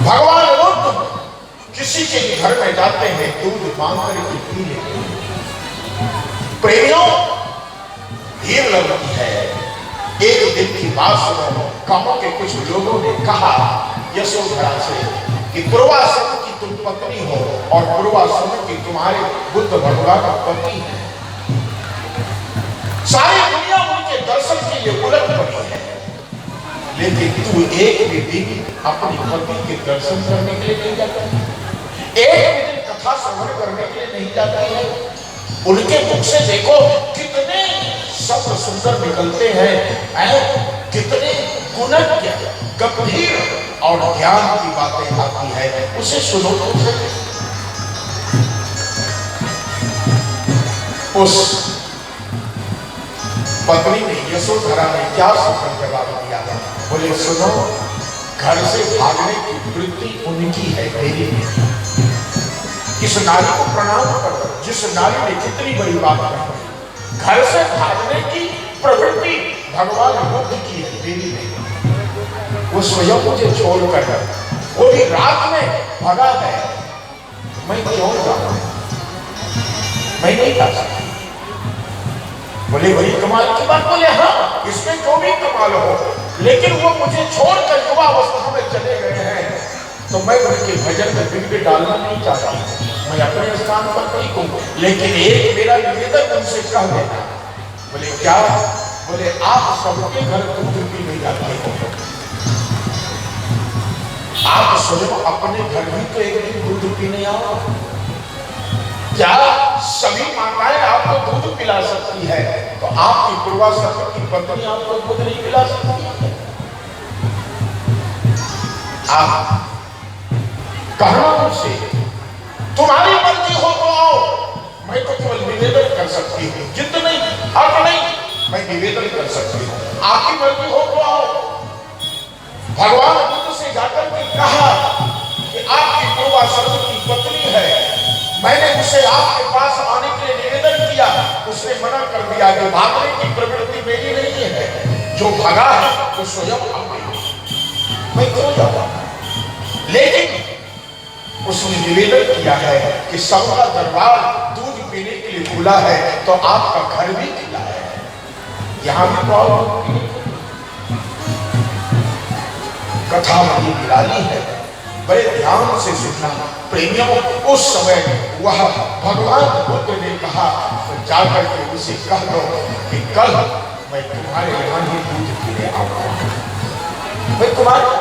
भगवान बुद्ध किसी के घर में जाते हैं, दूध मांग करके पी लेते हैं। प्रेमियों, भीड़ लगती है। एक दिन की बात सुनो, गांव के कुछ लोगों ने कहा यशोधरा से कि पूर्वाश्रम की तुम पत्नी हो और पूर्वाश्रम की तुम्हारे बुद्ध भगवान का पति है। सारी दुनिया उनके दर्शन के लिए उलट पड़ी है, लेकिन तू एक भी दिन अपनी पति के दर्शन करने के लिए नहीं जाता है, एक भी दिन कथा श्रवण करने के लिए नहीं जाता है। उनके मुख से देखो कितने शब्द सुंदर निकलते हैं, कितने गुणज्ञ गंभीर और ज्ञान की बातें आती है, उसे सुनो तो सही। उस पत्नी ने यशोधरा ने क्या सुंदर जवाब दिया, बोले सुनो, घर से भागने की वृत्ति उनकी है, मेरी नहीं। इस नारी को प्रणाम करो जिस नारी ने कितनी बड़ी बात कही। घर से भागने की प्रवृत्ति भगवान बुद्ध की है, मेरी नहीं। वो स्वयं मुझे छोड़कर वो भी रात में भगा है, मैं क्यों जाऊं, मैं नहीं जा सकता। बोले बड़ी कमाल की बात। बोले हाँ, इसमें जो भी कमाल हो, लेकिन वो मुझे छोड़कर युवावस्था में चले गए हैं, तो मैं उनके भजन में बिगड़ डालना नहीं चाहता, मैं अपने स्थान पर नहीं कहूँ, लेकिन एक मेरा निवेदन उनसे कह देना। बोले क्या? बोले आप सबके घर दूध पी नहीं जाते हो, आप स्वयं अपने घर भी तो एक दिन दूध पीने आओ। क्या सभी माताएं आपको दूध पिला सकती है, तो आपकी पूर्वाश्रम की पत्नी आपको दूध नहीं पिला सकती है? आप कहना उनसे, तुम्हारी मर्जी हो तो आओ, मैं तो केवल निवेदन कर सकती हूँ, जिद नहीं, हक नहीं, मैं निवेदन कर सकती हूँ, आपकी मर्जी हो तो आओ। भगवान बुद्ध से जाकर के कहा कि आपकी पूर्वाश्रम की पत्नी है, मैंने उसे आपके पास आने के लिए निवेदन किया, उसने मना कर दिया कि भागने की प्रवृत्ति मेरी नहीं है, जो भागा है वो स्वयं भागे, मैं क्यों जाऊँ। लेकिन उसने निवेदन किया है कि सबका दरबार दूध पीने के लिए खुला है, तो आपका घर भी खुला है, यहां भी कथा बड़ी निराली है, बड़े ध्यान से सुनना। प्रेमियों, उस समय वह भगवान बुद्ध ने कहा, तो जाकर के उसे कह दो कि कल मैं तुम्हारे यहाँ ही दूध पीने आऊंगा, मैं तुम्हारे।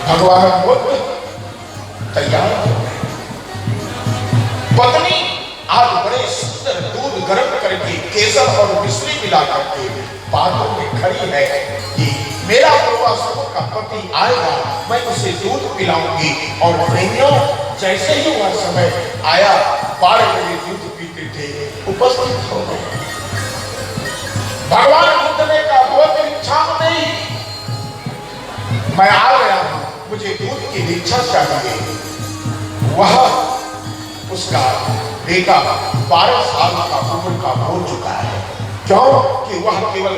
भगवान बुद्ध तैयार हो गए। पत्नी आज बड़े सुंदर दूध गर्म करके केसर और मिश्री मिला करके पादों में खड़ी है कि मेरा पूर्वाश्रम का पति आएगा, मैं उसे दूध पिलाऊंगी। और प्रेमियों, जैसे ही वह समय आया, 12 बजे दूध पीते थे, उपस्थित हो गए। भगवान बुद्ध ने कहा, बहुत इच्छा नहीं, मैं आ गया हूं, मुझे दूध की दीक्षा चाहिए। वह उसका बेटा 12 साल का उम्र का हो चुका है, क्योंकि वह केवल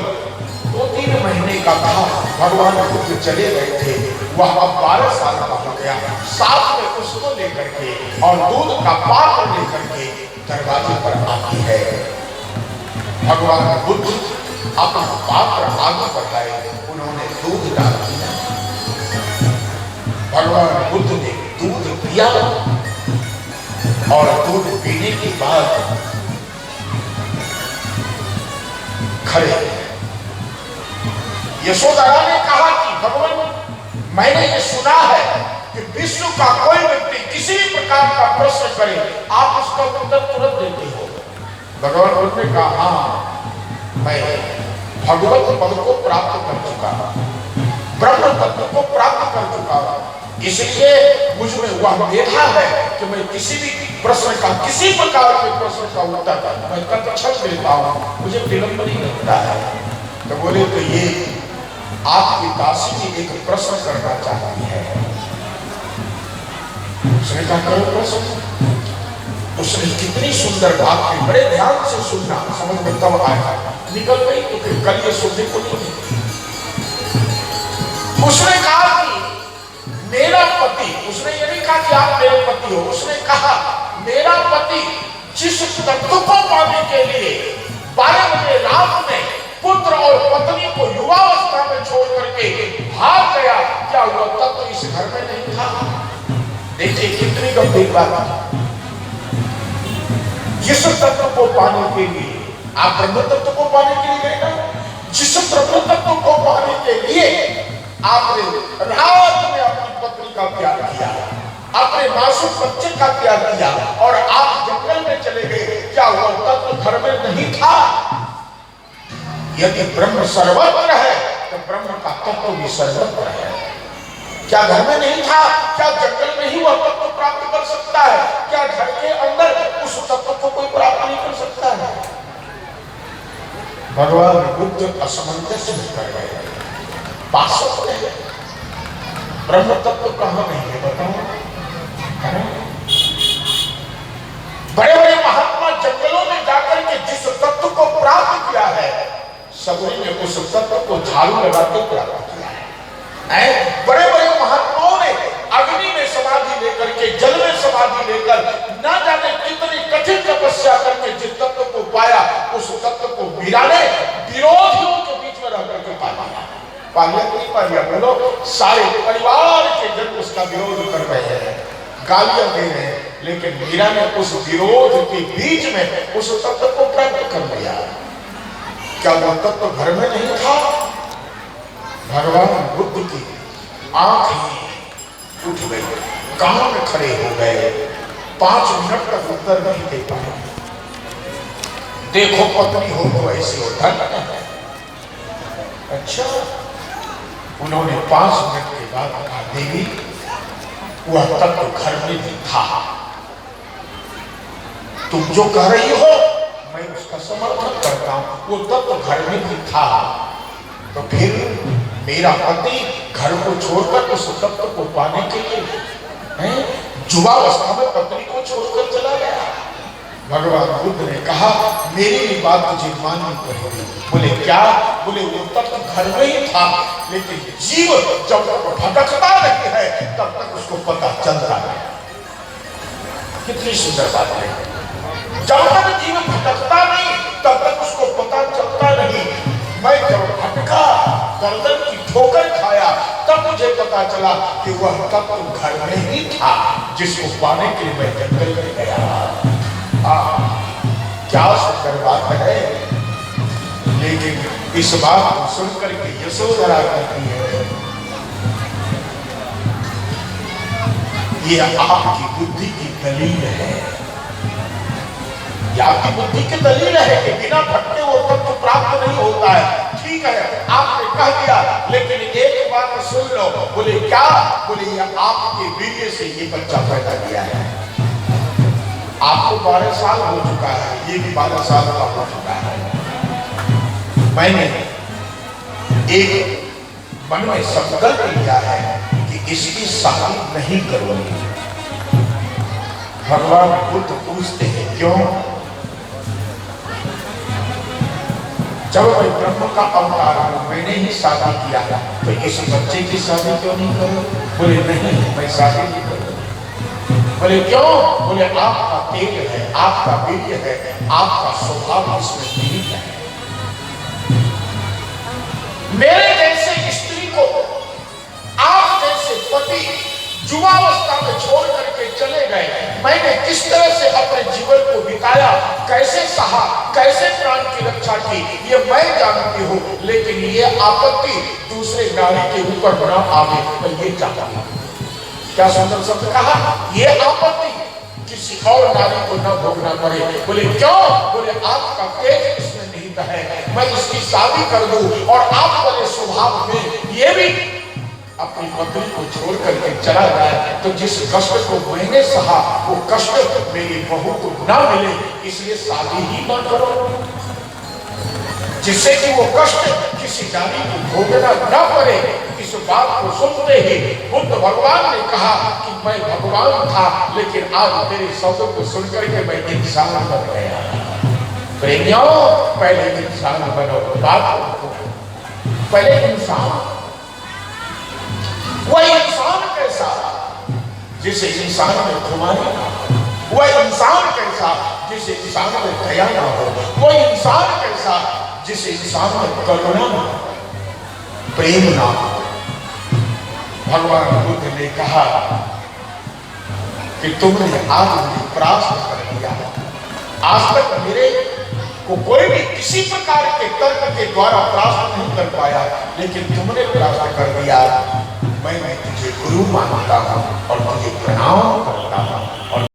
2-3 महीने का था, भगवान बुद्ध चले गए थे, वह अब 12 साल का हो गया। साथ में उसको लेकर के और दूध का पात्र लेकर के दरवाजे पर आती है। भगवान बुद्ध अपना पात्र आगे बढ़ाए, उन्होंने दूध डाल दिया। भगवान बुद्ध ने दूध पिया और दूध पीने के बाद खड़े। यशोधरा ने कहा कि भगवान, मैंने ये सुना है कि विश्व का कोई व्यक्ति किसी भी प्रकार का प्रश्न करे, आप उसका उत्तर तुरंत देते हो। भगवान बुद्ध ने कहा, हाँ, मैं भगवत पद को प्राप्त कर चुका हूं, ब्रह्म तत्व को प्राप्त कर चुका हूं, इसलिए मुझ में वह मेधा है कि मैं किसी भी प्रश्न का, किसी प्रकार के प्रश्न का उत्तर मैं तत्क्षण देता हूं, मुझे विलंब नहीं लगता है। तो बोले, तो ये आपकी दासी जी एक प्रश्न करना चाहती है। उसने कहा, करो प्रश्न। उसने कितनी सुंदर बात की, बड़े ध्यान से सुनना, समझ में तब आया, निकल गई तो फिर कल ये सुनने को नहीं। उसने कहा, पति, उसने ये नहीं कहा कि आप मेरे पति हो, उसने कहा मेरा पति जिस तत्व को पाने के लिए 12 बजे रात में पुत्र और पत्नी को युवावस्था में छोड़ करके भाग गया, क्या हुआ तत्व इस घर में नहीं था? देखिए कितनी गंभीर बात। जिस तत्व को पाने के लिए आप ब्रह्म तत्व को पाने के लिए गए ना, जिस ब्रह्म तत्व को पाने के लिए आपने रात में अपनी पत्नी का त्याग किया, अपने मासूम बच्चे का त्याग किया और आप जंगल में चले गए, क्या हुआ तत्व घर में नहीं था? यदि ब्रह्म सर्वत्र है तो ब्रह्म का तत्व भी सर्वत्र है। क्या घर में नहीं था? क्या जंगल में ही वह तत्व प्राप्त कर सकता है? क्या घर के अंदर उस तत्व को कोई प्राप्त नहीं कर सकता है? भगवान बुद्ध असमंजस में कर गए, पास है ब्रह्म तत्व कहां नहीं है बताओ? बड़े बड़े महात्मा जंगलों में जाकर के जिस तत्व को प्राप्त किया है, सबने ने उस तत्व को झाड़ू लगाकर प्राप्त किया है। बड़े बड़े महात्माओं ने अग्नि में समाधि लेकर के, जल में समाधि लेकर, ना जाने कितनी कठिन तपस्या करके जिस तत्व को पाया, उस तत्व को मीरा ने विरोधियों के बीच में रह करके पा लिया। नहीं पा लिया बोलो, सारे परिवार के जन उसका विरोध कर रहे हैं, गालियां दे रहे हैं, लेकिन मीरा ने उस विरोध के बीच में उस तत्व को प्राप्त कर लिया। क्या वह तत्व घर में नहीं था? भगवान बुद्ध की आंखें उठ गई, कान में खड़े हो गए, 5 मिनट तक उत्तर नहीं दे पाए। देखो पत्नी हो तो ऐसी हो, धन है। अच्छा, उन्होंने 5 मिनट के बाद कहा देवी वह तत्व घर में नहीं था। तुम जो कह रही हो मैं उसका समर्थन करता हूं, वो तत्व घर में नहीं था। तो फिर मेरा पति घर को छोड़कर उस तत्व को पाने के लिए युवावस्था में पत्नी को छोड़कर चला गया। भगवान बुद्ध ने कहा मेरी भी बात तुझे माननी पड़ेगी। बोले क्या? बोले वो तत्व घर में ही था, लेकिन जीव जब तक भटकता नहीं है तब तक उसको पता चलता है। कितनी सुंदर बात है। जब तक जीव भटकता नहीं तब तक उसको पता चलता नहीं। मैं जब भटका, गर्दन की ठोकर खाया, तब मुझे पता चला कि वह तत्व घर में ही था, जिसको पाने के लिए मैं जंगल में गया। क्या सुंदर बात है। लेकिन इस बात को सुनकर के यशोधरा कहती है ये आपकी बुद्धि की दलील है, ये आपकी बुद्धि की दलील है कि बिना भटके वो तत्व प्राप्त नहीं होता है। ठीक है, आपने कह दिया, लेकिन एक बात सुन लो। बोले क्या? बोले ये आपके वीर्य से ये बच्चा पैदा किया है। आपको 12 साल हो चुका है, ये भी 12 साल का हो चुका है। मैंने एक मन में संकल्प लिया है कि इसकी शादी नहीं करूंगी। भगवान बुद्ध पूछते हैं क्यों? जब मैं ब्रह्म का अवतार हूं, मैंने ही शादी किया, तो इस बच्चे की शादी क्यों नहीं करूं? बोले नहीं, मैं शादी नहीं करूं। बोले क्यों? बोले आपका तेज है, आपका वीर्य है, आपका स्वभाव इसमें निहित है। मेरे जैसे स्त्री को आप जैसे पति युवावस्था में छोड़ करके चले गए। मैंने किस तरह से अपने जीवन को बिताया, कैसे सहा, कैसे प्राण की रक्षा की, ये मैं जानती हूँ। लेकिन ये आपत्ति दूसरे नारी के ऊपर न आवे, मैं ये चाहता हूँ। क्या सुंदर शब्द कहा, ये आपत्ति किसी और नारी को न भोगना पड़े। बोले क्यों? बोले आपका तेज इसमें निहित है, मैं इसकी शादी कर दूं और आप वाले स्वभाव में ये भी अपनी पत्नी को छोड़ करके चला जाए, तो जिस कष्ट को मैंने सहा वो कष्ट मेरी बहू को ना मिले, इसलिए शादी ही न करो, जिससे कि वो कष्ट किसी नारी को भोगना न पड़े। इस बात को सुनते ही बुद्ध भगवान ने कहा कि मैं भगवान था, लेकिन आज मेरे शब्दों को सुनकर के मैं इंसान बन गया। प्रेमियों, पहले इंसान बनो, बात को पहले इंसान। वह इंसान कैसा? जिसे इंसान में खुमारी ना हो, वह इंसान कैसा जिसे इंसान में दया ना हो, वह इंसान कैसा जिसे इंसान में करुणा ना हो, प्रेम ना हो। भगवान बुद्ध ने कहा कि तुमने आज मुझे परास्त कर दिया, आज तक मेरे को कोई भी किसी प्रकार के तर्क के द्वारा परास्त नहीं कर पाया, लेकिन तुमने परास्त कर दिया। मैं तुझे गुरु मानता हूं और तुझे प्रणाम करता हूं।